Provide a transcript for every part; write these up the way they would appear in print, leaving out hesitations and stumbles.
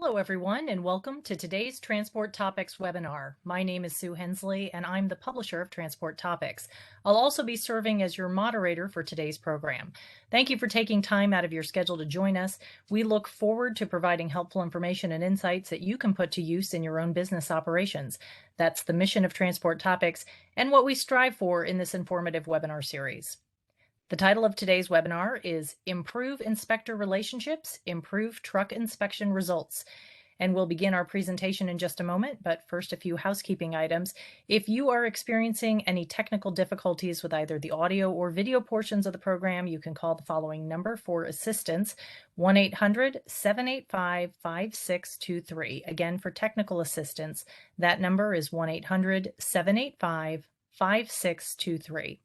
Hello, everyone, and welcome to today's Transport Topics webinar. My name is Sue Hensley, and I'm the publisher of Transport Topics. I'll also be serving as your moderator for today's program. Thank you for taking time out of your schedule to join us. We look forward to providing helpful information and insights that you can put to use in your own business operations. That's the mission of Transport Topics and what we strive for in this informative webinar series. The title of today's webinar is Improve Inspector Relationships, Improve Truck Inspection Results. And we'll begin our presentation in just a moment, but first a few housekeeping items. If you are experiencing any technical difficulties with either the audio or video portions of the program, you can call the following number for assistance, 1-800-785-5623. Again, for technical assistance, that number is 1-800-785-5623.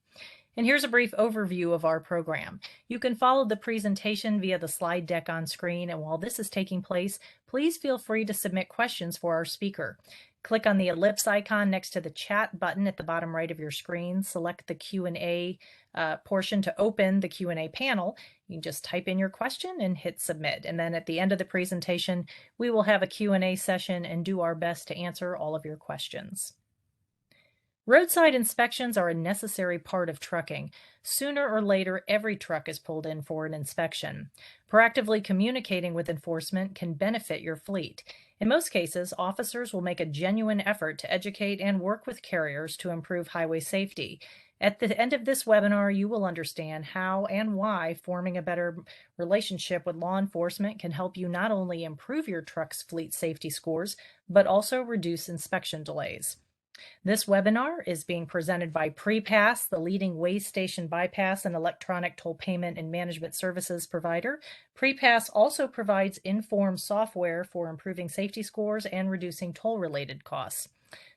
And here's a brief overview of our program. You can follow the presentation via the slide deck on screen, and while this is taking place, please feel free to submit questions for our speaker. Click on the ellipse icon next to the chat button at the bottom right of your screen. Select the Q&A portion to open the Q&A panel. You can just type in your question and hit submit. And then at the end of the presentation, we will have a Q&A session and do our best to answer all of your questions. Roadside inspections are a necessary part of trucking. Sooner or later, every truck is pulled in for an inspection. Proactively communicating with enforcement can benefit your fleet. In most cases, officers will make a genuine effort to educate and work with carriers to improve highway safety. At the end of this webinar, you will understand how and why forming a better relationship with law enforcement can help you not only improve your truck's fleet safety scores, but also reduce inspection delays. This webinar is being presented by PrePass, the leading way station bypass and electronic toll payment and management services provider. PrePass also provides Inform software for improving safety scores and reducing toll-related costs.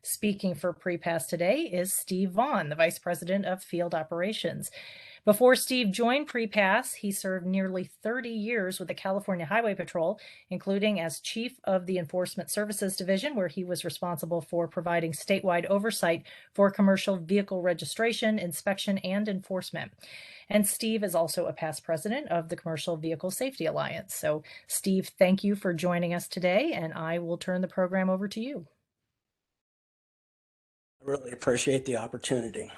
Speaking for PrePass today is Steve Vaughn, the Vice President of Field Operations. Before Steve joined PrePass, he served nearly 30 years with the California Highway Patrol, including as Chief of the Enforcement Services Division, where he was responsible for providing statewide oversight for commercial vehicle registration, inspection, and enforcement. And Steve is also a past president of the Commercial Vehicle Safety Alliance. So, Steve, thank you for joining us today, and I will turn the program over to you. I really appreciate the opportunity.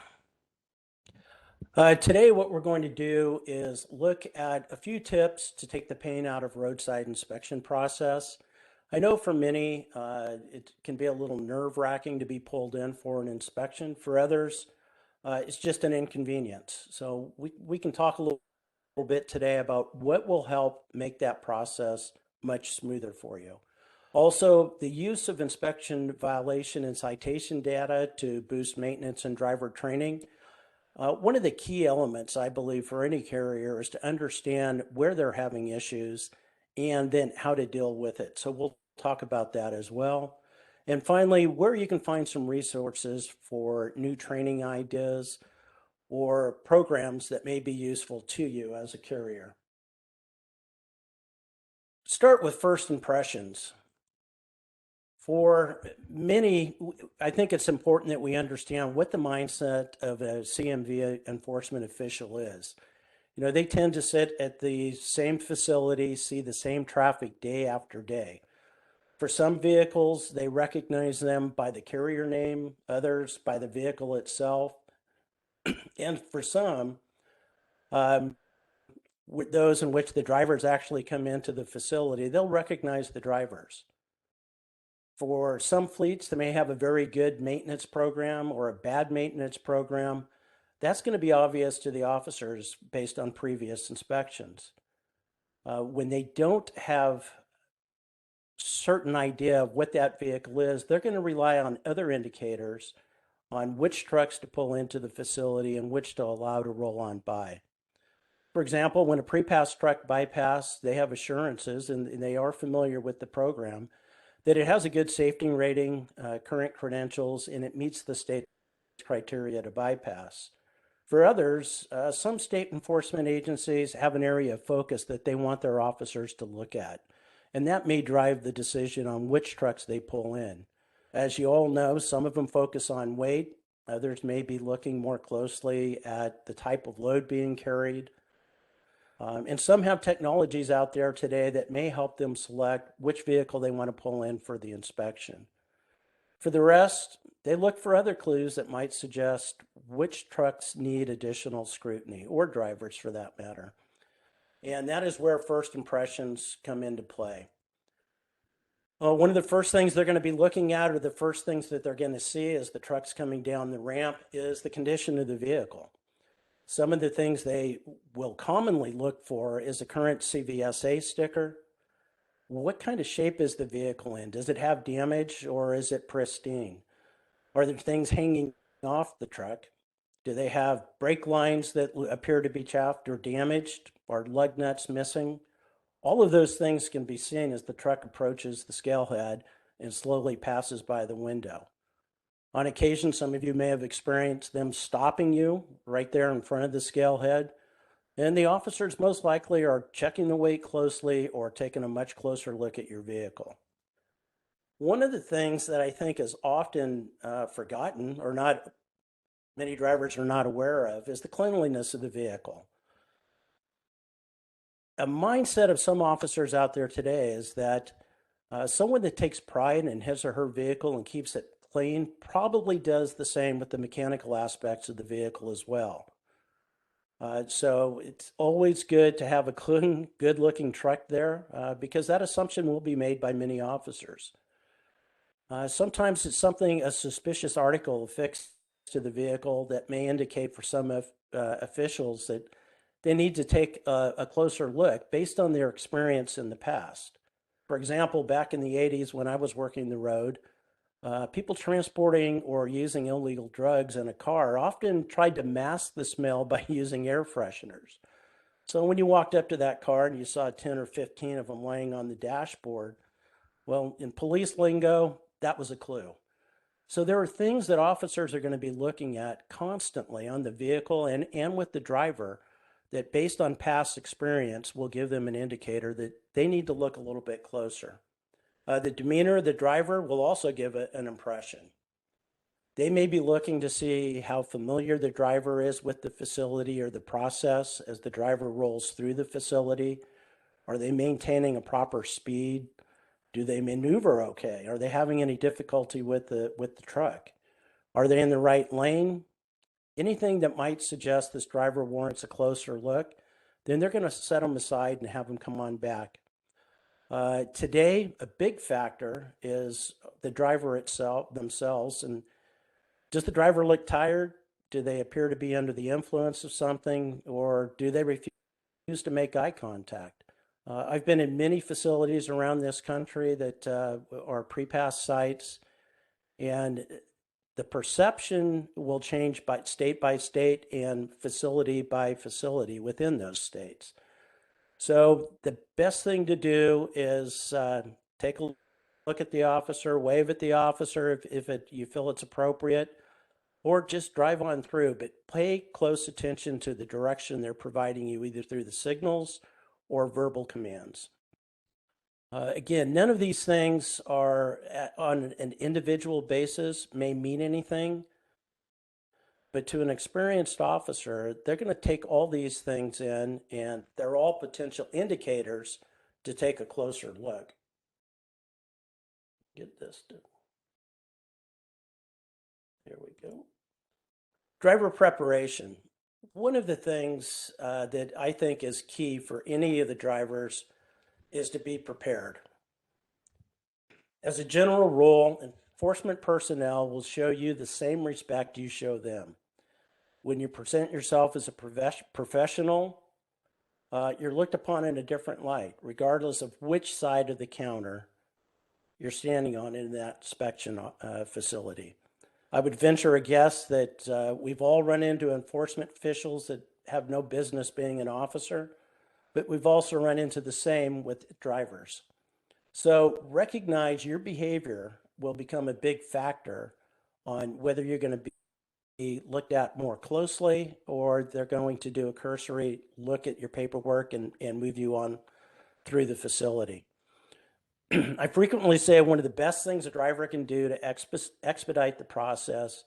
Today, what we're going to do is look at a few tips to take the pain out of roadside inspection process. I know for many, it can be a little nerve-wracking to be pulled in for an inspection. For others, it's just an inconvenience. So we can talk a little bit today about what will help make that process much smoother for you. Also, the use of inspection, violation, and citation data to boost maintenance and driver training. One of the key elements, I believe, for any carrier is to understand where they're having issues and then how to deal with it. So we'll talk about that as well. And finally, where you can find some resources for new training ideas or programs that may be useful to you as a carrier. Start with first impressions. For many, I think it's important that we understand what the mindset of a CMV enforcement official is. You know, they tend to sit at the same facility, see the same traffic day after day. For some vehicles, they recognize them by the carrier name, others by the vehicle itself. And for some, with those in which the drivers actually come into the facility, they'll recognize the drivers. For some fleets, they may have a very good maintenance program or a bad maintenance program. That's going to be obvious to the officers based on previous inspections. When they don't have certain idea of what that vehicle is, they're going to rely on other indicators on which trucks to pull into the facility and which to allow to roll on by. For example, when a PrePass truck bypass, they have assurances and they are familiar with the program that it has a good safety rating, current credentials, and it meets the state criteria to bypass. For others, some state enforcement agencies have an area of focus that they want their officers to look at, and that may drive the decision on which trucks they pull in. As you all know, some of them focus on weight, others may be looking more closely at the type of load being carried. And some have technologies out there today that may help them select which vehicle they want to pull in for the inspection. For the rest, they look for other clues that might suggest which trucks need additional scrutiny, or drivers for that matter. And that is where first impressions come into play. One of the first things they're going to be looking at, or the first things that they're going to see as the truck's coming down the ramp, is the condition of the vehicle. Some of the things they will commonly look for is a current CVSA sticker. What kind of shape is the vehicle in? Does it have damage, or is it pristine? Are there things hanging off the truck? Do they have brake lines that appear to be chaffed or damaged? Are lug nuts missing? All of those things can be seen as the truck approaches the scale head and slowly passes by the window. On occasion, some of you may have experienced them stopping you right there in front of the scale head, and the officers most likely are checking the weight closely or taking a much closer look at your vehicle. One of the things that I think is often forgotten, or not many drivers are not aware of, is the cleanliness of the vehicle. A mindset of some officers out there today is that someone that takes pride in his or her vehicle and keeps it clean probably does the same with the mechanical aspects of the vehicle as well. So it's always good to have a clean, good-looking truck there because that assumption will be made by many officers. Sometimes it's a suspicious article affixed to the vehicle that may indicate for some officials that they need to take a closer look based on their experience in the past. For example, back in the 80s when I was working the road, people transporting or using illegal drugs in a car often tried to mask the smell by using air fresheners. So when you walked up to that car and you saw 10 or 15 of them laying on the dashboard, well, in police lingo, that was a clue. So there are things that officers are going to be looking at constantly on the vehicle and with the driver that, based on past experience, will give them an indicator that they need to look a little bit closer. The demeanor of the driver will also give an impression. They may be looking to see how familiar the driver is with the facility or the process as the driver rolls through the facility. Are they maintaining a proper speed? Do they maneuver okay? Are they having any difficulty with the truck? Are they in the right lane? Anything that might suggest this driver warrants a closer look, then they're going to set them aside and have them come on back. Today, a big factor is the driver themselves. And does the driver look tired? Do they appear to be under the influence of something, or do they refuse to make eye contact? I've been in many facilities around this country that are PrePass sites, and the perception will change by state and facility by facility within those states. So the best thing to do is take a look at the officer, wave at the officer if you feel it's appropriate, or just drive on through, but pay close attention to the direction they're providing you either through the signals or verbal commands. Again, none of these things are on an individual basis may mean anything, but to an experienced officer, they're going to take all these things in, and they're all potential indicators to take a closer look. Get this done. There we go. Driver preparation. One of the things that I think is key for any of the drivers is to be prepared. As a general rule, enforcement personnel will show you the same respect you show them. When you present yourself as a professional, you're looked upon in a different light, regardless of which side of the counter you're standing on in that inspection facility. I would venture a guess that we've all run into enforcement officials that have no business being an officer, but we've also run into the same with drivers. So recognize your behavior will become a big factor on whether you're going to be looked at more closely or they're going to do a cursory look at your paperwork and move you on through the facility. I frequently say one of the best things a driver can do to expedite the process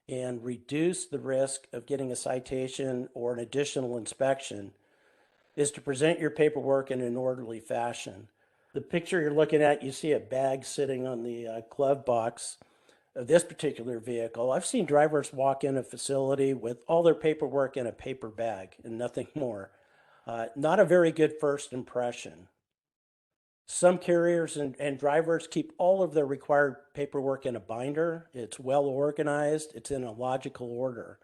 and reduce the risk of getting a citation or an additional inspection is to present your paperwork in an orderly fashion. The picture you're looking at, you see a bag sitting on the glove box of this particular vehicle. I've seen drivers walk in a facility with all their paperwork in a paper bag and nothing more. Not a very good first impression. Some carriers and drivers keep all of their required paperwork in a binder. It's well organized. It's in a logical order.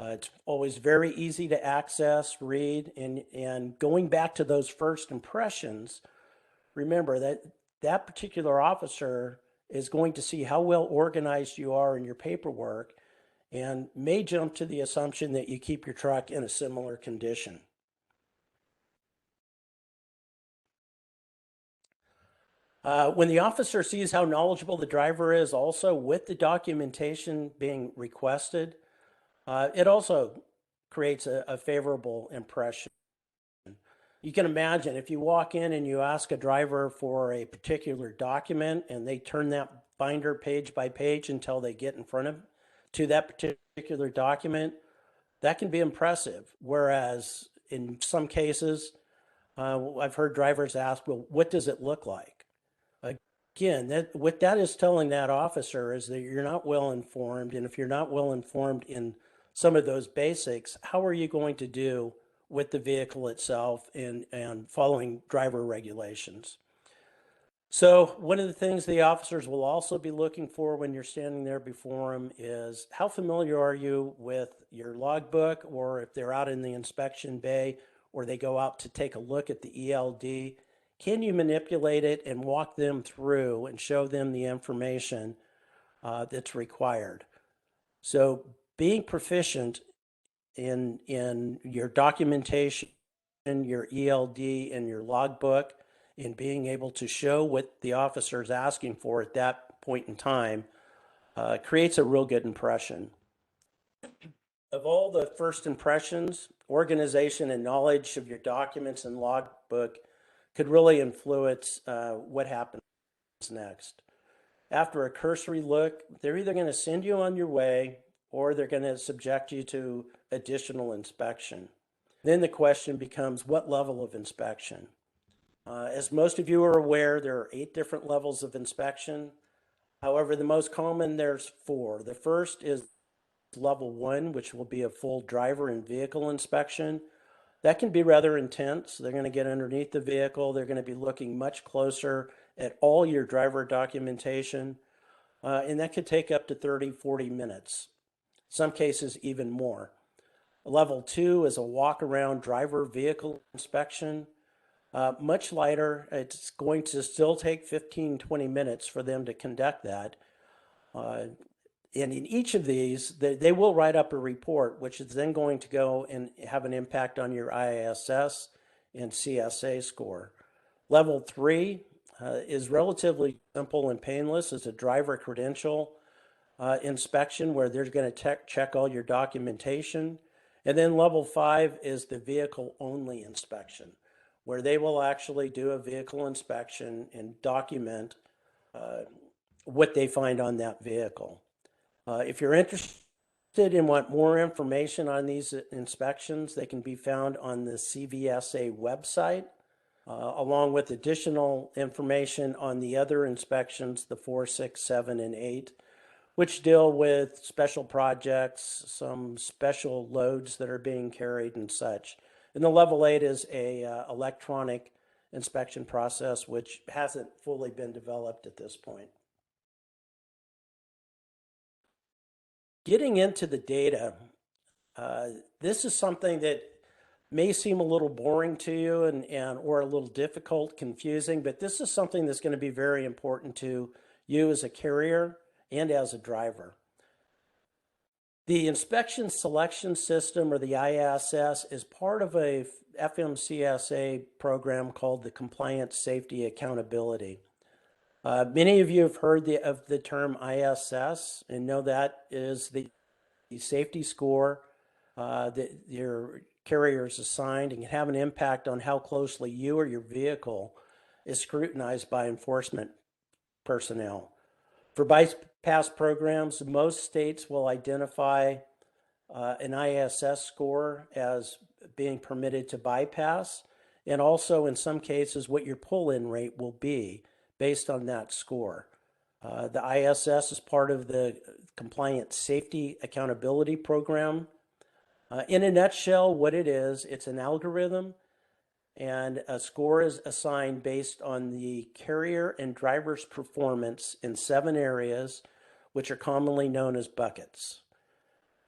It's always very easy to access, read, and going back to those first impressions, remember that that particular officer is going to see how well organized you are in your paperwork and may jump to the assumption that you keep your truck in a similar condition. When the officer sees how knowledgeable the driver is also with the documentation being requested, it also creates a favorable impression. You can imagine if you walk in and you ask a driver for a particular document and they turn that binder page by page until they get in front of to that particular document, that can be impressive. Whereas in some cases, I've heard drivers ask, well, what does it look like? Again, what that is telling that officer is that you're not well informed. And if you're not well informed in some of those basics, how are you going to do with the vehicle itself and following driver regulations? So one of the things the officers will also be looking for when you're standing there before them is how familiar are you with your logbook, or if they're out in the inspection bay or they go out to take a look at the ELD, can you manipulate it and walk them through and show them the information that's required? So being proficient in your documentation, your ELD, and your logbook, and being able to show what the officer is asking for at that point in time creates a real good impression. Of all the first impressions, organization and knowledge of your documents and logbook could really influence what happens next. After a cursory look, they're either going to send you on your way or they're going to subject you to additional inspection. Then the question becomes, what level of inspection? As most of you are aware, there are 8 different levels of inspection. However, the most common, there's 4. The first is level 1, which will be a full driver and vehicle inspection. That can be rather intense. They're going to get underneath the vehicle. They're going to be looking much closer at all your driver documentation. And that could take up to 30, 40 minutes. Some cases even more. Level 2 is a walk around driver vehicle inspection. Much lighter. It's going to still take 15, 20 minutes for them to conduct that. And in each of these, they will write up a report, which is then going to go and have an impact on your ISS and CSA score. Level 3 is relatively simple and painless. It's a driver credential inspection where they're going to check all your documentation. And then level 5 is the vehicle only inspection, where they will actually do a vehicle inspection and document what they find on that vehicle. If you're interested and want more information on these inspections, they can be found on the CVSA website, along with additional information on the other inspections, the 4, 6, 7, and 8, which deal with special projects, some special loads that are being carried and such. And the level 8 is a electronic inspection process, which hasn't fully been developed at this point. Getting into the data, this is something that may seem a little boring to you or a little difficult, confusing, but this is something that's going to be very important to you as a carrier and as a driver. The inspection selection system, or the ISS, is part of a FMCSA program called the Compliance Safety Accountability. Many of you have heard of the term ISS and know that is the safety score that your carrier is assigned and can have an impact on how closely you or your vehicle is scrutinized by enforcement personnel. For bypass programs, most states will identify an ISS score as being permitted to bypass, and also in some cases what your pull-in rate will be based on that score. The ISS is part of the Compliance Safety Accountability Program. In a nutshell, what it is, it's an algorithm, and a score is assigned based on the carrier and driver's performance in 7 areas, which are commonly known as buckets.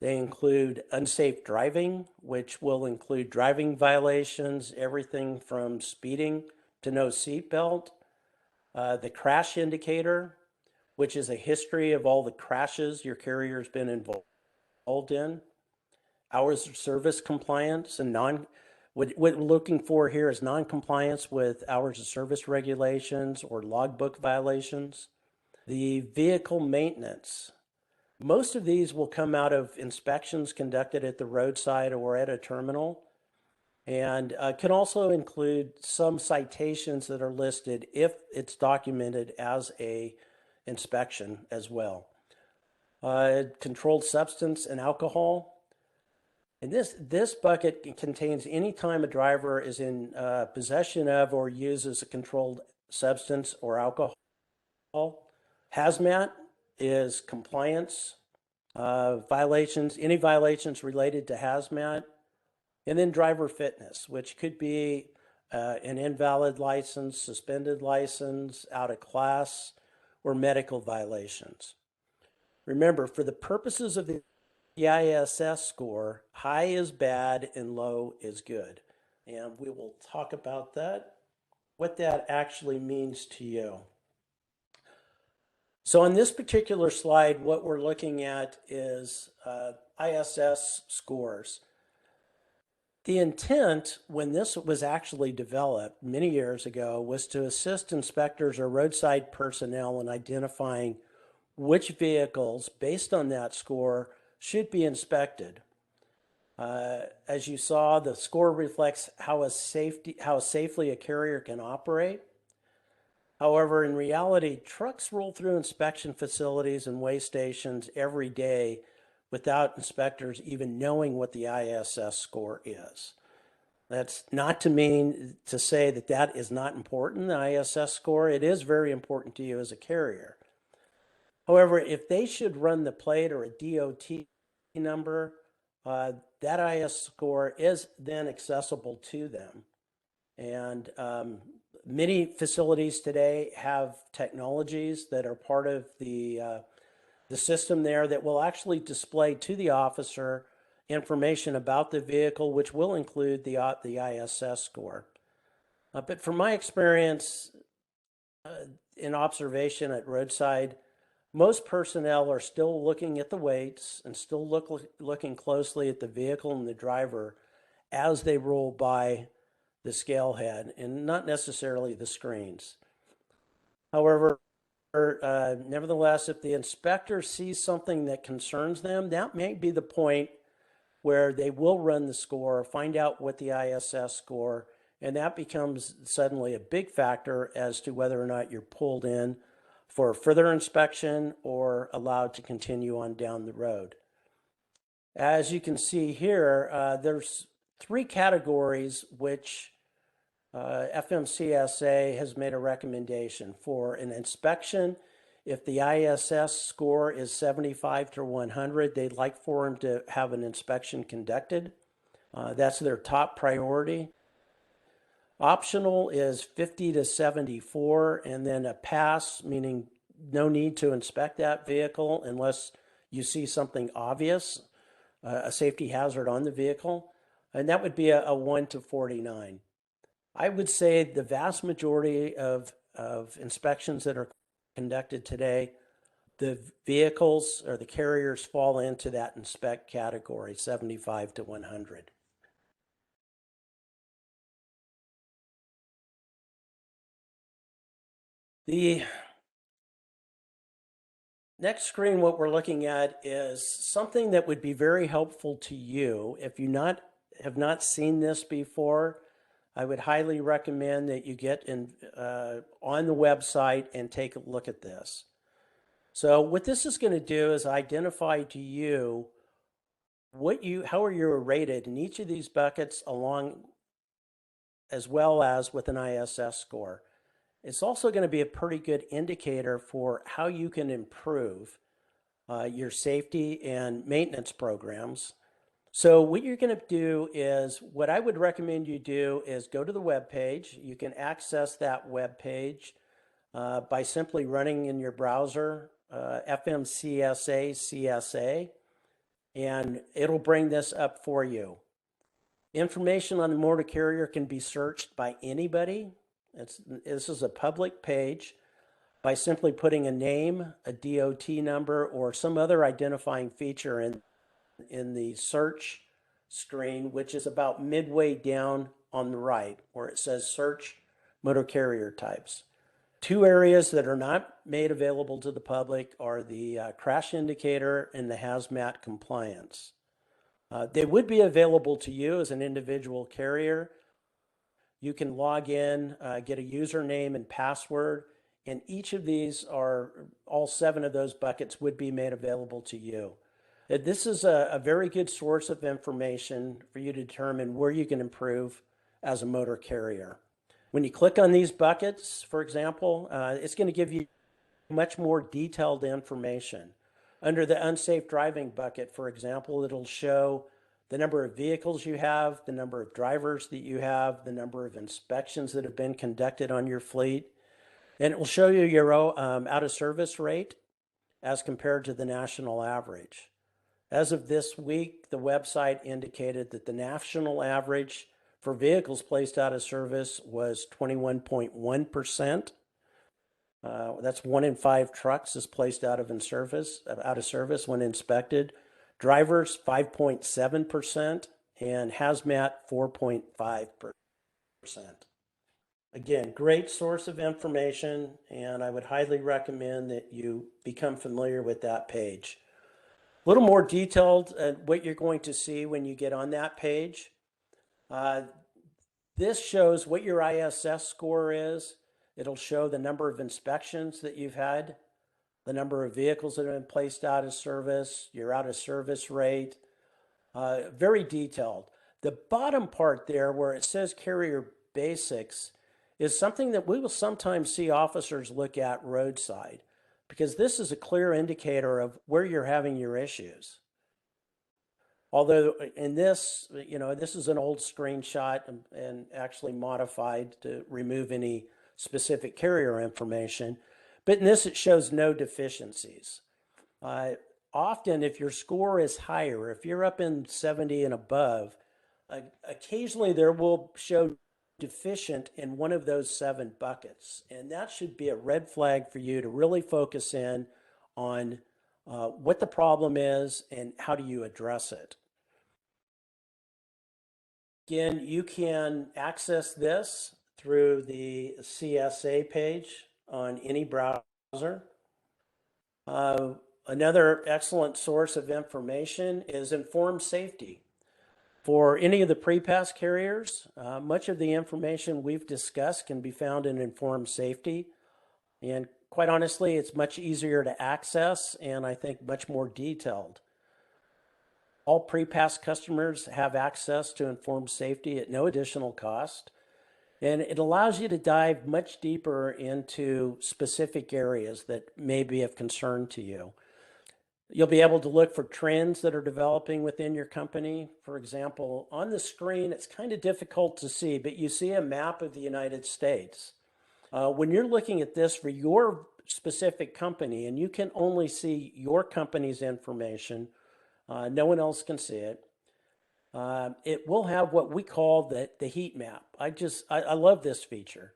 They include unsafe driving, which will include driving violations, everything from speeding to no seatbelt. The crash indicator, which is a history of all the crashes your carrier's been involved in. Hours of service compliance and what we're looking for here is non-compliance with hours of service regulations or logbook violations. The vehicle maintenance. Most of these will come out of inspections conducted at the roadside or at a terminal, and can also include some citations that are listed if it's documented as a inspection as well. Controlled substance and alcohol. And this bucket contains any time a driver is in possession of or uses a controlled substance or alcohol. Hazmat is compliance violations, any violations related to hazmat. And then driver fitness, which could be an invalid license, suspended license, out of class, or medical violations. Remember, for the purposes of the ISS score, high is bad and low is good. And we will talk about that, what that actually means to you. So on this particular slide, what we're looking at is ISS scores. The intent when this was actually developed many years ago was to assist inspectors or roadside personnel in identifying which vehicles, based on that score, should be inspected. As you saw, the score reflects how safely a carrier can operate. However, in reality, trucks roll through inspection facilities and weigh stations every day without inspectors even knowing what the ISS score is. That's not to mean to say that that is not important, the ISS score. It is very important to you as a carrier. However, if they should run the plate or a DOT number, that ISS score is then accessible to them. And many facilities today have technologies that are part of the system there that will actually display to the officer information about the vehicle, which will include the ISS score. But from my experience in observation at roadside, most personnel are still looking at the weights and still looking closely at the vehicle and the driver as they roll by the scale head and not necessarily the screens. However, nevertheless, if the inspector sees something that concerns them, that may be the point where they will run the score, find out what the ISS score, and that becomes suddenly a big factor as to whether or not you're pulled in for further inspection or allowed to continue on down the road. As you can see here, there's 3 categories which FMCSA has made a recommendation for an inspection. If the ISS score is 75 to 100, they'd like for them to have an inspection conducted. That's their top priority. Optional is 50 to 74, and then a pass, meaning no need to inspect that vehicle unless you see something obvious, a safety hazard on the vehicle, and that would be a 1 to 49. I would say the vast majority of inspections that are conducted today, the vehicles or the carriers fall into that inspect category, 75 to 100. The next screen, what we're looking at is something that would be very helpful to you. If you have not seen this before, I would highly recommend that you get on the website and take a look at this. So what this is going to do is identify to you how are you rated in each of these buckets along as well as with an ISS score. It's also going to be a pretty good indicator for how you can improve your safety and maintenance programs. So what you're going to do is, what I would recommend you do is go to the web page. You can access that web page by simply running in your browser FMCSA CSA, and it'll bring this up for you. Information on the motor carrier can be searched by anybody. This is a public page. By simply putting a name, a DOT number, or some other identifying feature in the search screen, which is about midway down on the right, where it says search motor carrier types. Two areas that are not made available to the public are the crash indicator and the hazmat compliance. They would be available to you as an individual carrier. You can log in, get a username and password, and each of these all 7 of those buckets would be made available to you. This is a very good source of information for you to determine where you can improve as a motor carrier. When you click on these buckets, for example, it's going to give you much more detailed information. Under the unsafe driving bucket, for example, it'll show the number of vehicles you have, the number of drivers that you have, the number of inspections that have been conducted on your fleet, and it will show you your out of service rate as compared to the national average. As of this week, the website indicated that the national average for vehicles placed out of service was 21.1%. That's 1 in 5 trucks is placed out of service when inspected. Drivers 5.7%, and hazmat 4.5%. Again, great source of information, and I would highly recommend that you become familiar with that page. A little more detailed what you're going to see when you get on that page. This shows what your ISS score is. It'll show the number of inspections that you've had, the number of vehicles that have been placed out of service, your out of service rate, very detailed. The bottom part there where it says carrier basics is something that we will sometimes see officers look at roadside, because this is a clear indicator of where you're having your issues. Although in this, this is an old screenshot and actually modified to remove any specific carrier information. But in this, it shows no deficiencies. Often, if your score is higher, if you're up in 70 and above, occasionally there will show deficient in one of those 7 buckets. And that should be a red flag for you to really focus in on what the problem is and how do you address it. Again, you can access this through the CSA page on any browser. Another excellent source of information is Informed Safety. For any of the PrePass carriers, much of the information we've discussed can be found in Informed Safety. And quite honestly, it's much easier to access and I think much more detailed. All PrePass customers have access to Informed Safety at no additional cost. And it allows you to dive much deeper into specific areas that may be of concern to you. You'll be able to look for trends that are developing within your company. For example, on the screen, it's kind of difficult to see, but you see a map of the United States. When you're looking at this for your specific company, and you can only see your company's information, no one else can see it. It will have what we call the heat map. I love this feature.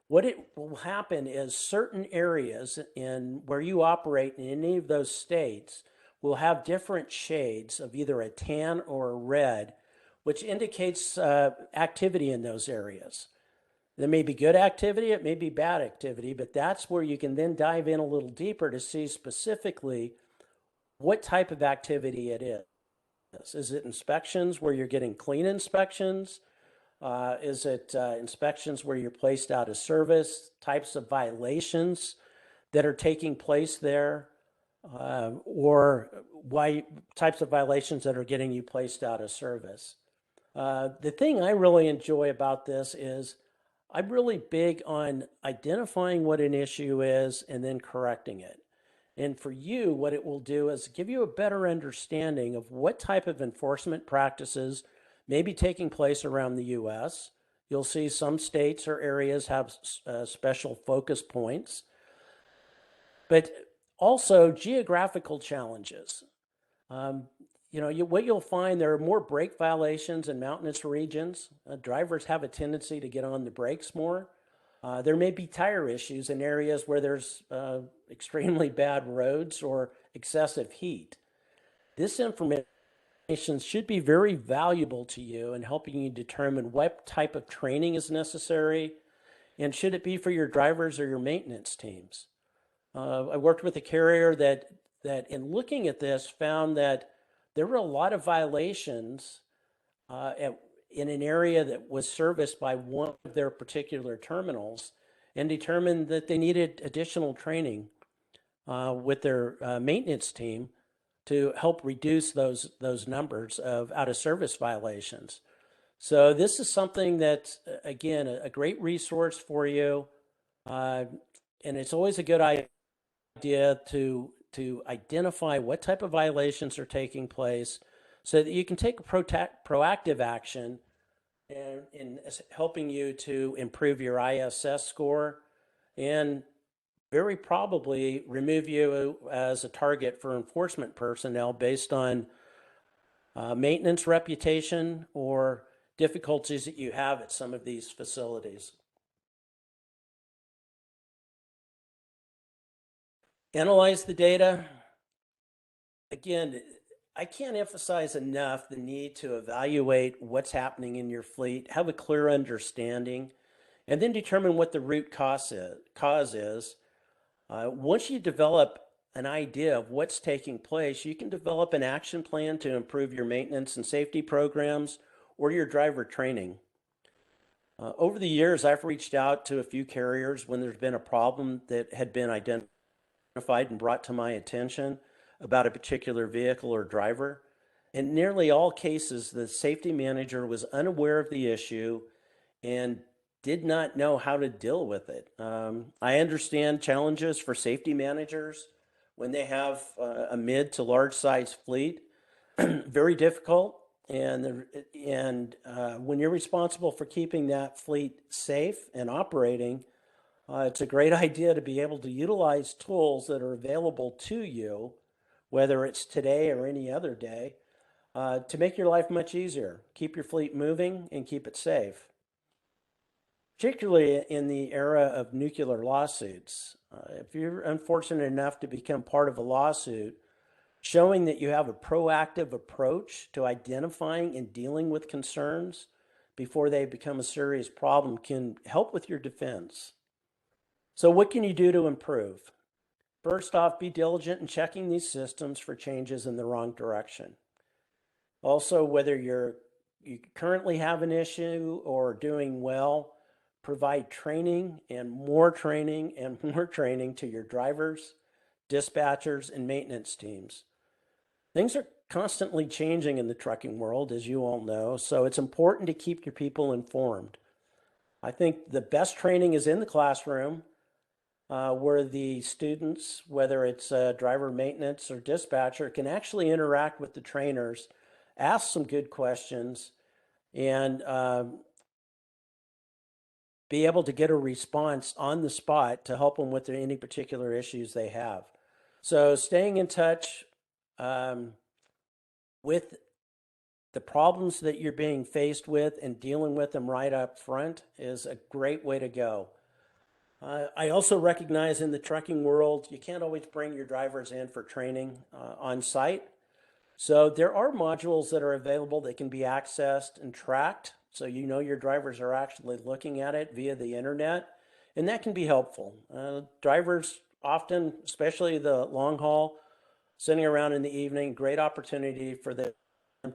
What it will happen is certain areas in where you operate in any of those states will have different shades of either a tan or a red, which indicates activity in those areas. There may be good activity, it may be bad activity, but that's where you can then dive in a little deeper to see specifically what type of activity it is. Is it inspections where you're getting clean inspections? Is it inspections where you're placed out of service? Types of violations that are taking place there? or why types of violations that are getting you placed out of service. The thing I really enjoy about this is I'm really big on identifying what an issue is and then correcting it. And for you, what it will do is give you a better understanding of what type of enforcement practices may be taking place around the US. You'll see some states or areas have special focus points, but also geographical challenges. Um, what you'll find, there are more brake violations in mountainous regions. Drivers have a tendency to get on the brakes more. There may be tire issues in areas where there's extremely bad roads or excessive heat. This information should be very valuable to you in helping you determine what type of training is necessary and should it be for your drivers or your maintenance teams. I worked with a carrier that in looking at this found that there were a lot of violations in an area that was serviced by one of their particular terminals and determined that they needed additional training with their maintenance team to help reduce those numbers of out of service violations. So this is something that's, again, a great resource for you. And it's always a good idea to identify what type of violations are taking place so that you can take proactive action in helping you to improve your ISS score and very probably remove you as a target for enforcement personnel based on maintenance reputation or difficulties that you have at some of these facilities. Analyze the data. Again, I can't emphasize enough the need to evaluate what's happening in your fleet, have a clear understanding, and then determine what the root cause is. Once you develop an idea of what's taking place, you can develop an action plan to improve your maintenance and safety programs or your driver training. Over the years, I've reached out to a few carriers when there's been a problem that had been identified and brought to my attention about a particular vehicle or driver. In nearly all cases, the safety manager was unaware of the issue and did not know how to deal with it. I understand challenges for safety managers when they have a mid to large size fleet, very difficult. And when you're responsible for keeping that fleet safe and operating, it's a great idea to be able to utilize tools that are available to you, whether it's today or any other day, to make your life much easier, keep your fleet moving and keep it safe. Particularly in the era of nuclear lawsuits. If you're unfortunate enough to become part of a lawsuit, showing that you have a proactive approach to identifying and dealing with concerns before they become a serious problem can help with your defense. So what can you do to improve? First off, be diligent in checking these systems for changes in the wrong direction. Also, whether you currently have an issue or doing well, provide training and more training and more training to your drivers, dispatchers, and maintenance teams. Things are constantly changing in the trucking world, as you all know, so it's important to keep your people informed. I think the best training is in the classroom, where the students, whether it's driver maintenance or dispatcher, can actually interact with the trainers, ask some good questions, and be able to get a response on the spot to help them with any particular issues they have. So staying in touch with the problems that you're being faced with and dealing with them right up front is a great way to go. I also recognize in the trucking world, you can't always bring your drivers in for training on site. So there are modules that are available that can be accessed and tracked. So you know your drivers are actually looking at it via the internet, and that can be helpful. Drivers often, especially the long haul, sitting around in the evening, great opportunity for them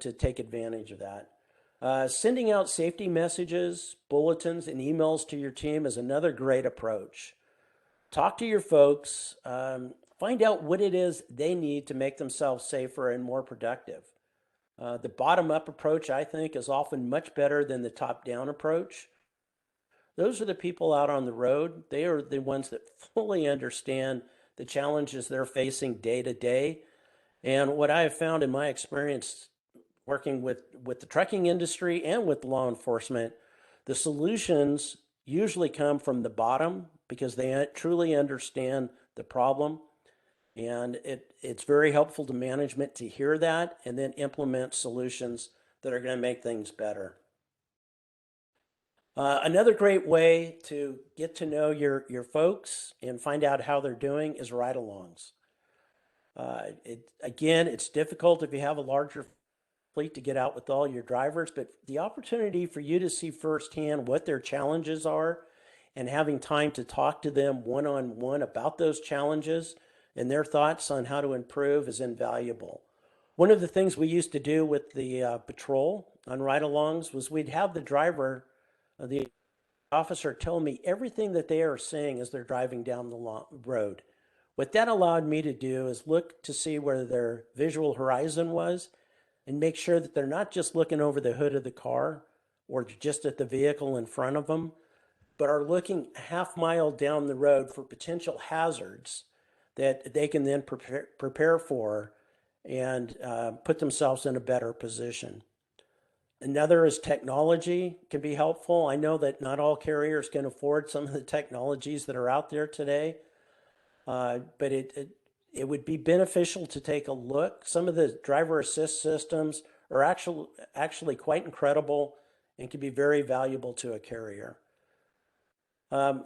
to take advantage of that. Sending out safety messages, bulletins, and emails to your team is another great approach. Talk to your folks. Find out what it is they need to make themselves safer and more productive. The bottom-up approach, I think, is often much better than the top-down approach. Those are the people out on the road. They are the ones that fully understand the challenges they're facing day to day. And what I have found in my experience working with the trucking industry and with law enforcement, the solutions usually come from the bottom because they truly understand the problem. And it's very helpful to management to hear that and then implement solutions that are going to make things better. Another great way to get to know your folks and find out how they're doing is ride-alongs. Again, it's difficult if you have a larger fleet to get out with all your drivers, but the opportunity for you to see firsthand what their challenges are and having time to talk to them one-on-one about those challenges and their thoughts on how to improve is invaluable. One of the things we used to do with the patrol on ride-alongs was we'd have the driver, the officer, tell me everything that they are seeing as they're driving down the road. What that allowed me to do is look to see where their visual horizon was and make sure that they're not just looking over the hood of the car or just at the vehicle in front of them, but are looking a half mile down the road for potential hazards that they can then prepare for and put themselves in a better position. Another is technology can be helpful. I know that not all carriers can afford some of the technologies that are out there today, but it would be beneficial to take a look. Some of the driver assist systems are actually quite incredible and can be very valuable to a carrier.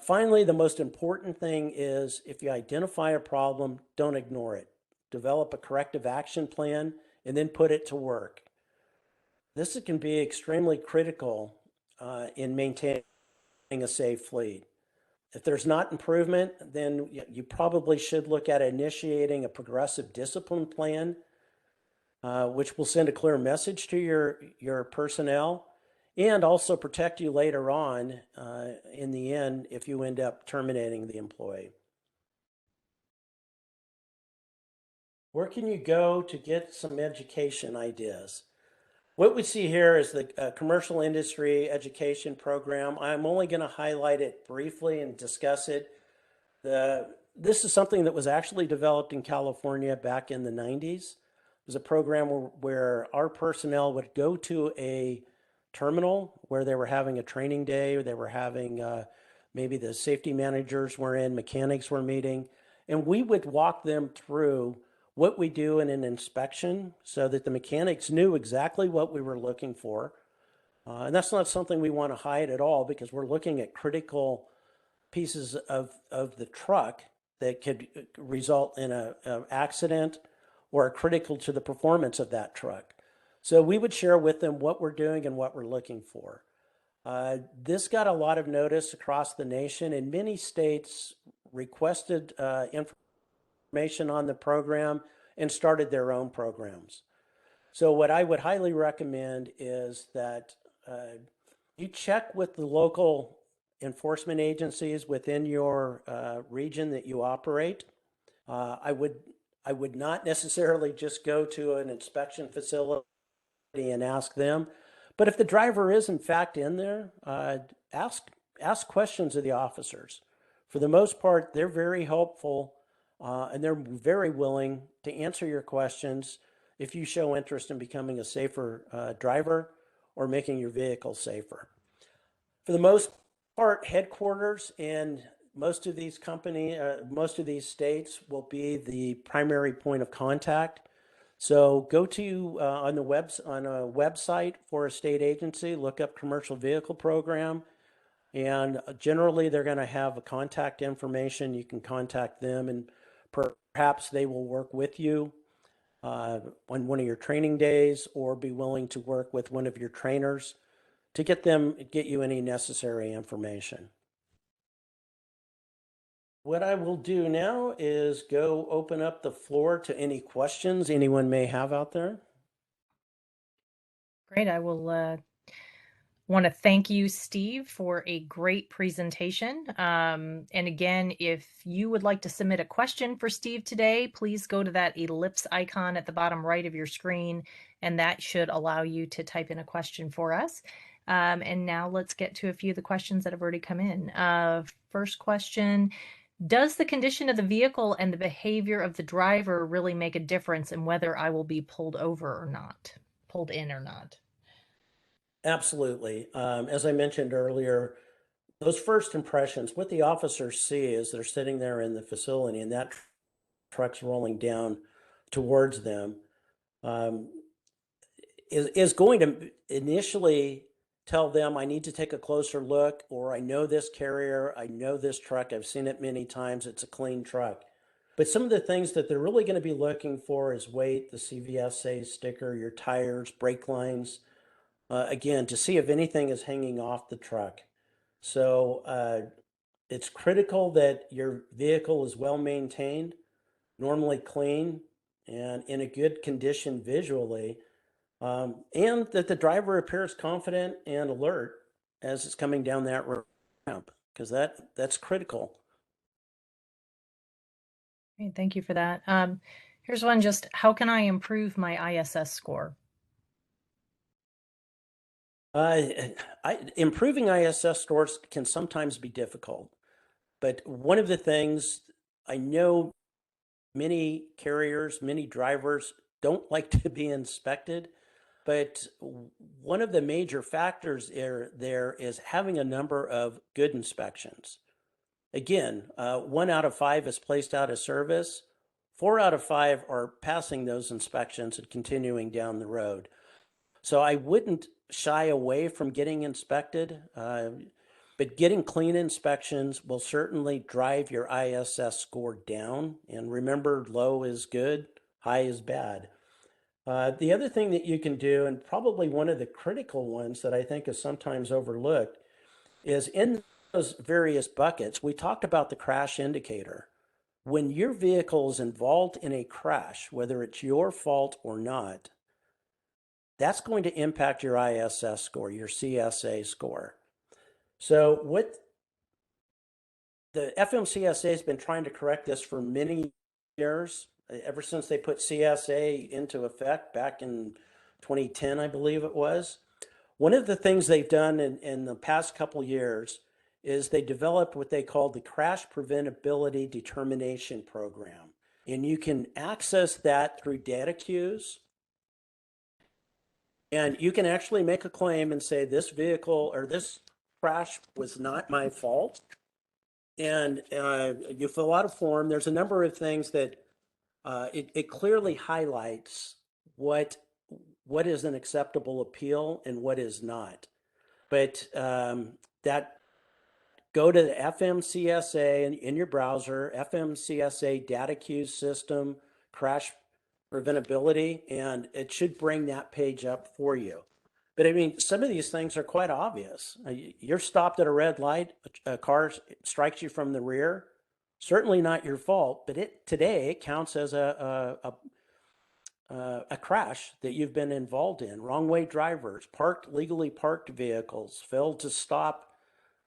Finally, the most important thing is if you identify a problem, don't ignore it. Develop a corrective action plan and then put it to work. This can be extremely critical in maintaining a safe fleet. If there's not improvement, then you probably should look at initiating a progressive discipline plan, which will send a clear message to your personnel and also protect you later on in the end if you end up terminating the employee. Where can you go to get some education ideas? What we see here is the commercial industry education program. I'm only going to highlight it briefly and discuss it. This is something that was actually developed in California back in the 90s. It was a program where our personnel would go to a terminal where they were having a training day, or they were having maybe the safety managers were in, mechanics were meeting, and we would walk them through what we do in an inspection so that the mechanics knew exactly what we were looking for. And that's not something we want to hide at all because we're looking at critical pieces of the truck that could result in an accident or are critical to the performance of that truck. So we would share with them what we're doing and what we're looking for. This got a lot of notice across the nation, and many states requested information on the program and started their own programs. So what I would highly recommend is that you check with the local enforcement agencies within your region that you operate. I would not necessarily just go to an inspection facility and ask them, but if the driver is in fact in there, ask questions of the officers. For the most part, they're very helpful and they're very willing to answer your questions if you show interest in becoming a safer driver or making your vehicle safer. For the most part, headquarters in most of these most of these states will be the primary point of contact. So go to on a website for a state agency, look up commercial vehicle program, and generally they're going to have a contact information. You can contact them, and perhaps they will work with you on one of your training days, or be willing to work with one of your trainers to get you any necessary information. What I will do now is go open up the floor to any questions anyone may have out there. Great. I will Want to thank you, Steve, for a great presentation. And again, if you would like to submit a question for Steve today, please go to that ellipse icon at the bottom right of your screen, and that should allow you to type in a question for us. And now let's get to a few of the questions that have already come in. First question, does the condition of the vehicle and the behavior of the driver really make a difference in whether I will be pulled over or not, pulled in or not? Absolutely. As I mentioned earlier, those first impressions, what the officers see as they're sitting there in the facility and that truck's rolling down towards them, um, is going to initially tell them, I need to take a closer look, or I know this carrier, I know this truck, I've seen it many times, it's a clean truck. But some of the things that they're really going to be looking for is weight, the CVSA sticker, your tires, brake lines, again, to see if anything is hanging off the truck. So it's critical that your vehicle is well maintained, normally clean, and in a good condition visually, and that the driver appears confident and alert as it's coming down that ramp, because that's critical. Okay, thank you for that. Here's one, just how can I improve my ISS score? Uh, Improving ISS scores can sometimes be difficult, but one of the things I know many carriers, many drivers don't like to be inspected, but one of the major factors there is having a number of good inspections. Again, 1 out of 5 is placed out of service. 4 out of 5 are passing those inspections and continuing down the road. So I wouldn't shy away from getting inspected, but getting clean inspections will certainly drive your ISS score down. And remember, low is good, high is bad. The other thing that you can do, and probably one of the critical ones that I think is sometimes overlooked, is in those various buckets, we talked about the crash indicator. When your vehicle is involved in a crash, whether it's your fault or not, that's going to impact your ISS score, your CSA score. So what the FMCSA has been trying to correct this for many years, ever since they put CSA into effect back in 2010, I believe it was. One of the things they've done in the past couple years is they developed what they call the Crash Preventability Determination Program. And you can access that through DataQueries. And you can actually make a claim and say, this vehicle or this crash was not my fault. And you fill out a form. There's a number of things that it clearly highlights what is an acceptable appeal and what is not. But that go to the FMCSA in your browser, FMCSA data queue system, crash preventability, and it should bring that page up for you. But I mean, some of these things are quite obvious. You're stopped at a red light, a car strikes you from the rear. Certainly not your fault, but today it counts as a crash that you've been involved in. Wrong way drivers, legally parked vehicles, failed to stop.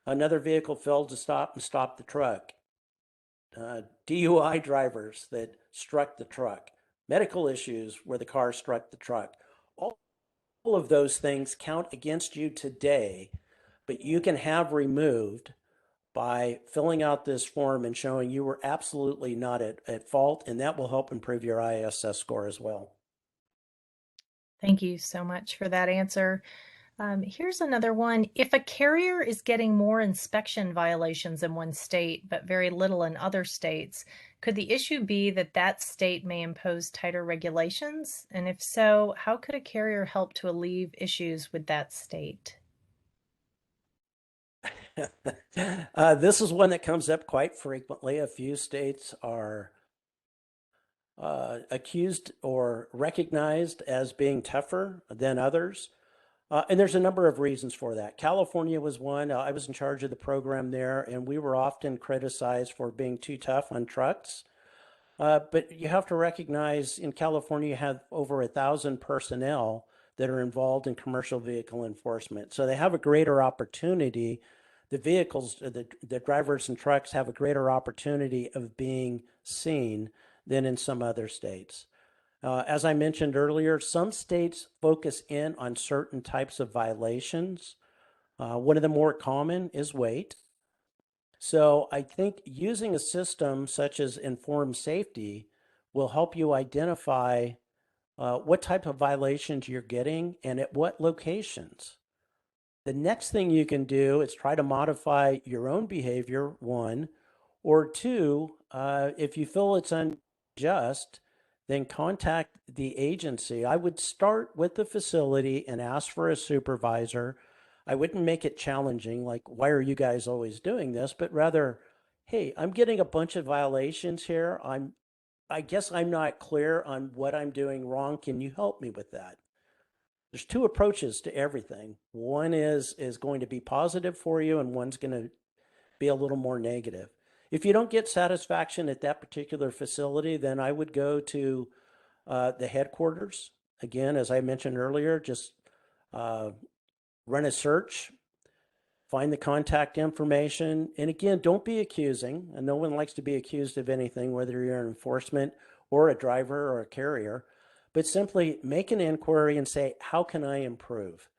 Another vehicle failed to stop and stop the truck. DUI drivers that struck the truck. Medical issues where the car struck the truck. All of those things count against you today, but you can have removed by filling out this form and showing you were absolutely not at fault, and that will help improve your ISS score as well. Thank you so much for that answer. Here's another one. If a carrier is getting more inspection violations in one state, but very little in other states, could the issue be that that state may impose tighter regulations? And if so, how could a carrier help to alleviate issues with that state? This is one that comes up quite frequently. A few states are accused or recognized as being tougher than others. And there's a number of reasons for that. California was one. I was in charge of the program there, and we were often criticized for being too tough on trucks. But you have to recognize in California, you have over 1,000 personnel that are involved in commercial vehicle enforcement. So they have a greater opportunity. The vehicles, the drivers and trucks have a greater opportunity of being seen than in some other states. As I mentioned earlier, some states focus in on certain types of violations. One of the more common is weight. So I think using a system such as Informed Safety will help you identify what type of violations you're getting and at what locations. The next thing you can do is try to modify your own behavior, one, or two, if you feel it's unjust, then contact the agency. I would start with the facility and ask for a supervisor. I wouldn't make it challenging, like, why are you guys always doing this? But rather, hey, I'm getting a bunch of violations here. I guess I'm not clear on what I'm doing wrong. Can you help me with that? There's two approaches to everything. One is going to be positive for you, and one's going to be a little more negative. If you don't get satisfaction at that particular facility, then I would go to the headquarters. Again, as I mentioned earlier, just run a search, find the contact information. And again, don't be accusing. And no one likes to be accused of anything, whether you're an enforcement or a driver or a carrier, but simply make an inquiry and say, how can I improve?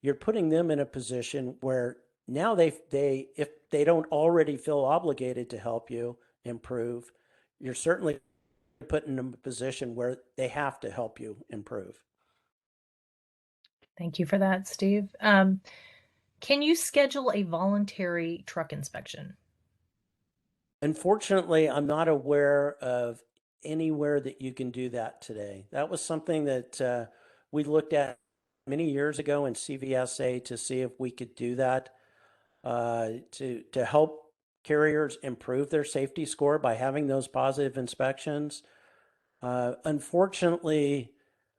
You're putting them in a position where now if they don't already feel obligated to help you improve, you're certainly putting them in a position where they have to help you improve. Thank you for that, Steve. Can you schedule a voluntary truck inspection? Unfortunately, I'm not aware of anywhere that you can do that today. That was something that we looked at many years ago in CVSA to see if we could do that to help carriers improve their safety score by having those positive inspections. Unfortunately,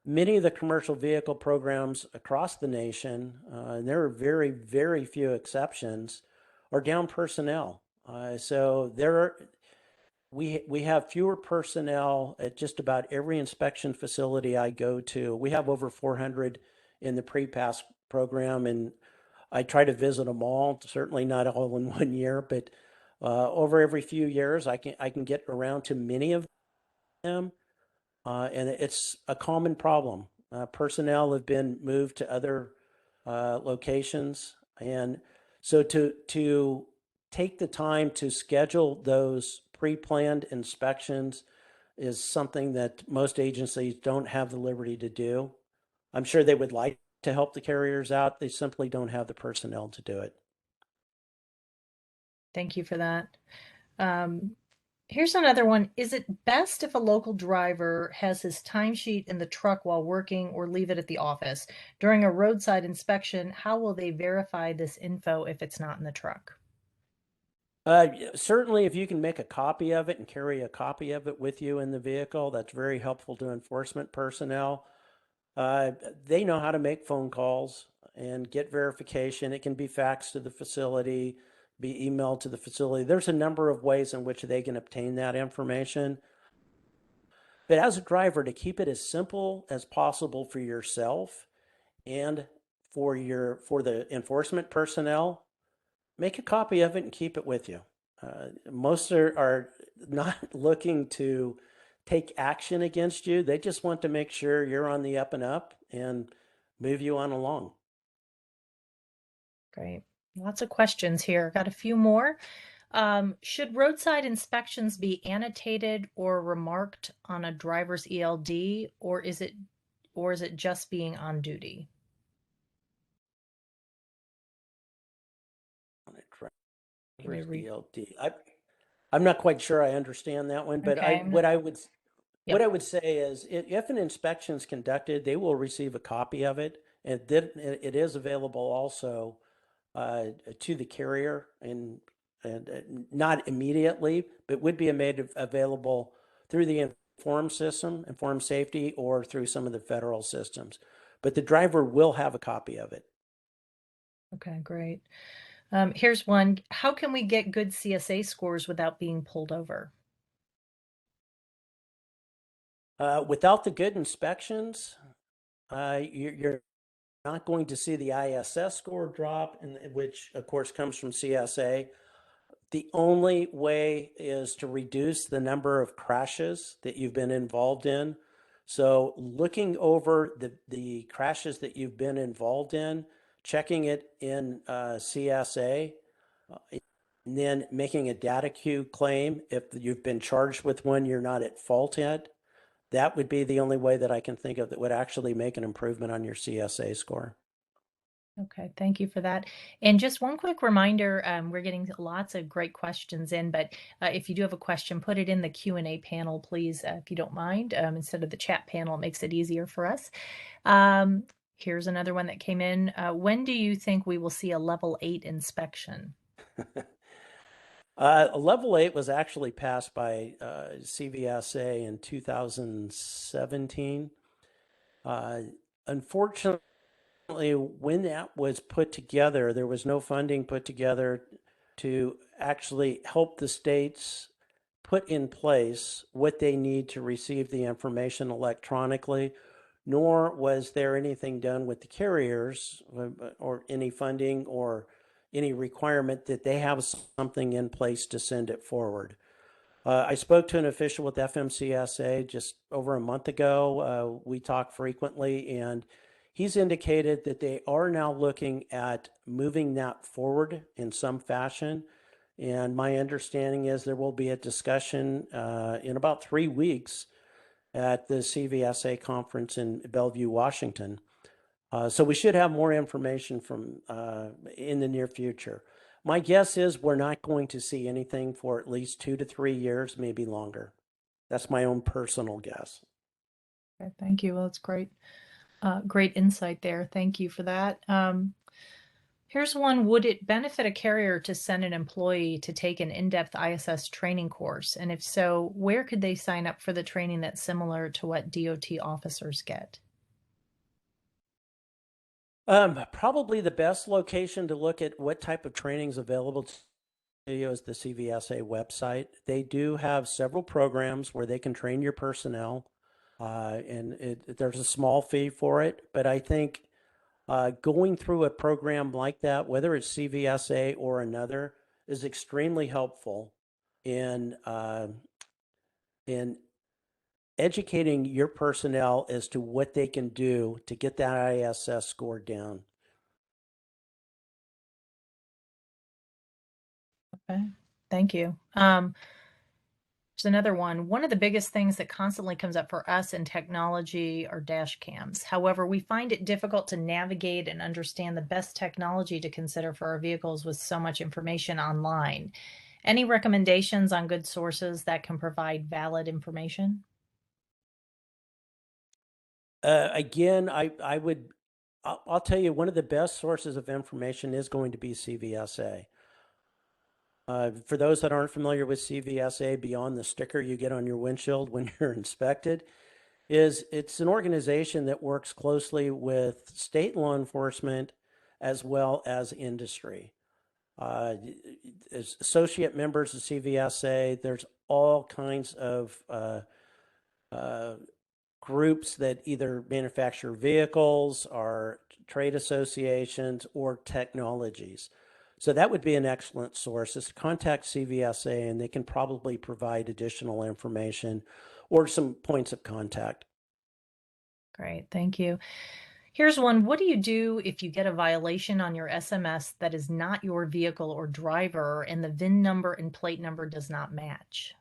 many of the commercial vehicle programs across the nation, and there are very, very few exceptions, are down personnel. So we have fewer personnel at just about every inspection facility I go to. We have over 400 in the PrePass program, and I try to visit them all. Certainly not all in one year, but over every few years, I can get around to many of them, and it's a common problem. Personnel have been moved to other locations, and so to take the time to schedule those pre-planned inspections is something that most agencies don't have the liberty to do. I'm sure they would like to help the carriers out. They simply don't have the personnel to do it. Thank you for that. Here's another one. Is it best if a local driver has his timesheet in the truck while working or leave it at the office? During a roadside inspection, how will they verify this info if it's not in the truck? Certainly, if you can make a copy of it and carry a copy of it with you in the vehicle, that's very helpful to enforcement personnel. Uh, they know how to make phone calls and get verification. It can be faxed to the facility, be emailed to the facility. There's a number of ways in which they can obtain that information. But as a driver, to keep it as simple as possible for yourself and for the enforcement personnel, make a copy of it and keep it with you. Most are not looking to take action against you. They just want to make sure you're on the up and up and move you on along. Great. Lots of questions here. Got a few more. Should roadside inspections be annotated or remarked on a driver's ELD, or is it just being on duty? Let me Driver's read. ELD. I'm not quite sure I understand that one, but Okay. what Yep. I would say is if an inspection is conducted, they will receive a copy of it, and it is available also to the carrier and not immediately, but would be made available through the Inform system, Inform Safety, or through some of the federal systems. But the driver will have a copy of it. Okay, great. Here's one. How can we get good CSA scores without being pulled over? Without the good inspections, you're not going to see the ISS score drop, which of course comes from CSA. The only way is to reduce the number of crashes that you've been involved in. So looking over the crashes that you've been involved in, checking it in CSA, and then making a data queue claim if you've been charged with one you're not at fault yet, that would be the only way that I can think of that would actually make an improvement on your CSA score. Okay, thank you for that. And just one quick reminder, we're getting lots of great questions in, but if you do have a question, put it in the Q&A panel, please, if you don't mind, instead of the chat panel. It makes it easier for us. Here's another one that came in. When do you think we will see a level 8 inspection? Level 8 was actually passed by CVSA in 2017. Unfortunately, when that was put together, there was no funding put together to actually help the states put in place what they need to receive the information electronically, nor was there anything done with the carriers or any funding or any requirement that they have something in place to send it forward. I spoke to an official with FMCSA just over a month ago. We talk frequently, and he's indicated that they are now looking at moving that forward in some fashion. And my understanding is there will be a discussion in about 3 weeks at the CVSA conference in Bellevue, Washington. So we should have more information from in the near future. My guess is we're not going to see anything for at least 2 to 3 years, maybe longer. That's my own personal guess. Okay, thank you. Well, that's great. Great insight there. Thank you for that. Here's one. Would it benefit a carrier to send an employee to take an Indepth ISS training course? And if so, where could they sign up for the training that's similar to what DOT officers get? Probably the best location to look at what type of training is available to you is the CVSA website. They do have several programs where they can train your personnel, and there's a small fee for it. But I think going through a program like that, whether it's CVSA or another, is extremely helpful in educating your personnel as to what they can do to get that ISS score down. Okay, thank you. There's another one. One of the biggest things that constantly comes up for us in technology are dash cams. However, we find it difficult to navigate and understand the best technology to consider for our vehicles with so much information online. Any recommendations on good sources that can provide valid information? Again, I'll tell you, one of the best sources of information is going to be CVSA. For those that aren't familiar with CVSA, beyond the sticker you get on your windshield when you're inspected, it's an organization that works closely with state law enforcement as well as industry. As associate members of CVSA, there's all kinds of groups that either manufacture vehicles or trade associations or technologies. So that would be an excellent source is to contact CVSA, and they can probably provide additional information or some points of contact. Great, thank you. Here's one. What do you do if you get a violation on your SMS that is not your vehicle or driver and the VIN number and plate number does not match?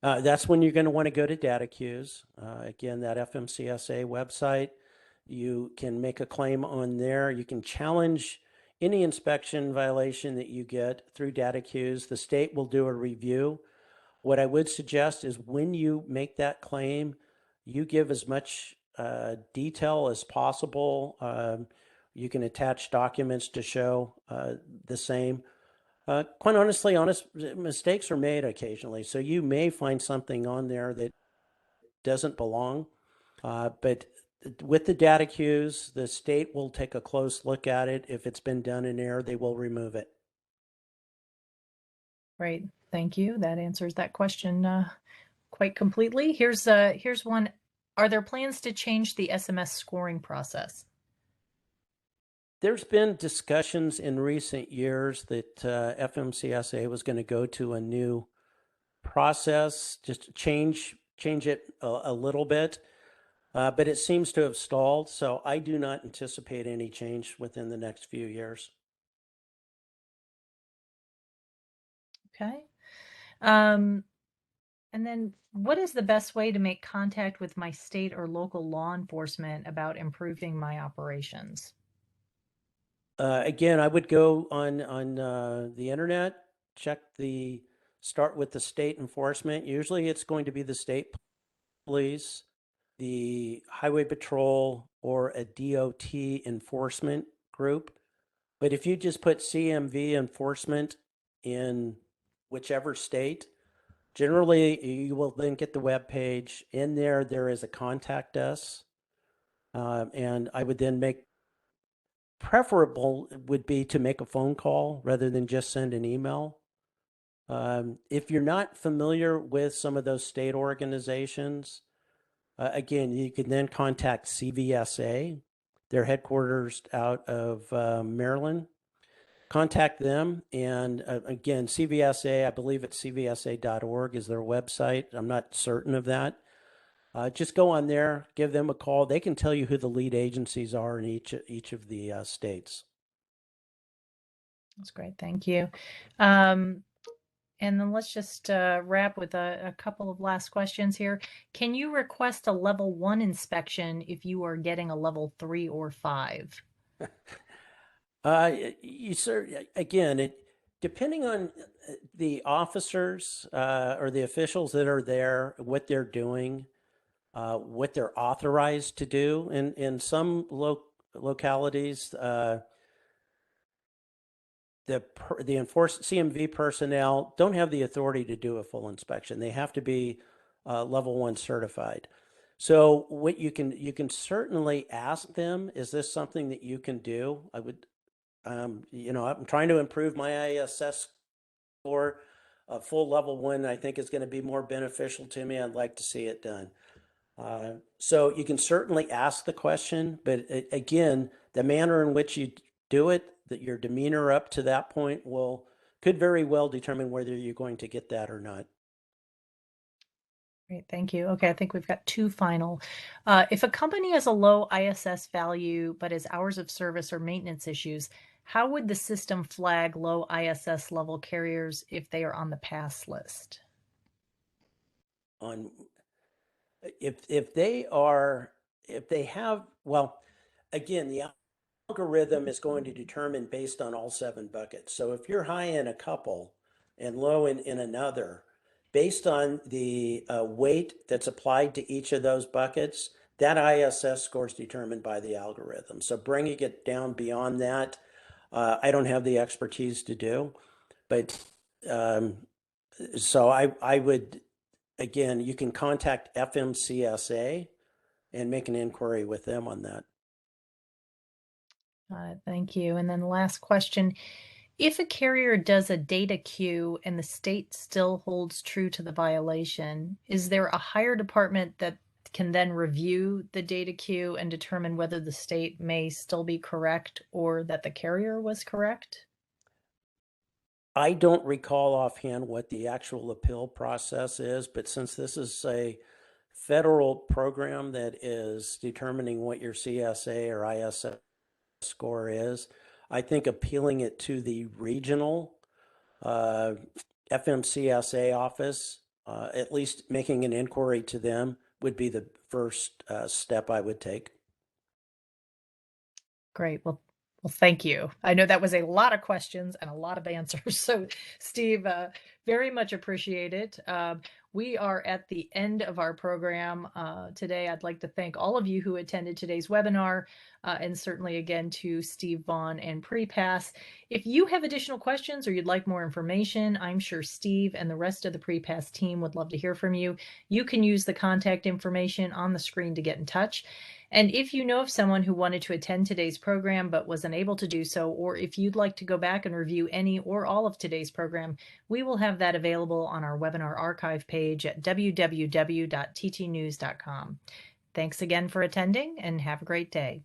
That's when you're going to want to go to DataQueries. Again, that FMCSA website, you can make a claim on there. You can challenge any inspection violation that you get through DataQueries. The state will do a review. What I would suggest is when you make that claim, you give as much detail as possible. You can attach documents to show the same. Quite honestly, mistakes are made occasionally. So you may find something on there that doesn't belong. But with the data queues, the state will take a close look at it. If it's been done in error, they will remove it. Great, thank you. That answers that question quite completely. Here's one. Are there plans to change the SMS scoring process? There's been discussions in recent years that FMCSA was going to go to a new process, just change it a little bit, but it seems to have stalled. So I do not anticipate any change within the next few years. Okay. And then what is the best way to make contact with my state or local law enforcement about improving my operations? Again, I would go on the internet, start with the state enforcement. Usually it's going to be the state police, the highway patrol, or a DOT enforcement group. But if you just put CMV enforcement in whichever state, generally you will then get the web page. In there, there is a contact us. And I would then preferable would be to make a phone call rather than just send an email. If you're not familiar with some of those state organizations, again, you can then contact CVSA. They're headquarters out of Maryland. Contact them. And again, CVSA, I believe it's cvsa.org is their website. I'm not certain of that. Just go on there, give them a call. They can tell you who the lead agencies are in each of the states. That's great. Thank you. And then let's just wrap with a couple of last questions here. Can you request a level 1 inspection if you are getting a level 3 or 5? Again, depending on the officers or the officials that are there, what they're doing, what they're authorized to do. In some localities, the enforced CMV personnel don't have the authority to do a full inspection. They have to be level 1 certified. So what you can certainly ask them, is this something that you can do? I would, I'm trying to improve my ISS score. A full level 1, I think, is going to be more beneficial to me. I'd like to see it done. So you can certainly ask the question, but again, the manner in which you do it, that your demeanor up to that point could very well determine whether you're going to get that or not. Great, thank you. Okay, I think we've got 2 final. If a company has a low ISS value but has hours of service or maintenance issues, how would the system flag low ISS level carriers if they are on the pass list? On if they have, well, again, the algorithm is going to determine based on all 7 buckets. So if you're high in a couple and low in another, based on the weight that's applied to each of those buckets, that ISS score is determined by the algorithm. So bringing it down beyond that, I don't have the expertise to do. But so I would, again, you can contact FMCSA and make an inquiry with them on that. Thank you. And then the last question, if a carrier does a data queue and the state still holds true to the violation, is there a higher department that can then review the data queue and determine whether the state may still be correct or that the carrier was correct? I don't recall offhand what the actual appeal process is, but since this is a federal program that is determining what your CSA or ISS score is, I think appealing it to the regional FMCSA office, at least making an inquiry to them, would be the first step I would take. Great. Well, thank you. I know that was a lot of questions and a lot of answers. So, Steve, very much appreciate it. We are at the end of our program today. I'd like to thank all of you who attended today's webinar, and certainly again to Steve Vaughn and PrePass. If you have additional questions or you'd like more information, I'm sure Steve and the rest of the PrePass team would love to hear from you. You can use the contact information on the screen to get in touch. And if you know of someone who wanted to attend today's program but was unable to do so, or if you'd like to go back and review any or all of today's program, we will have that available on our webinar archive page at www.ttnews.com. Thanks again for attending and have a great day.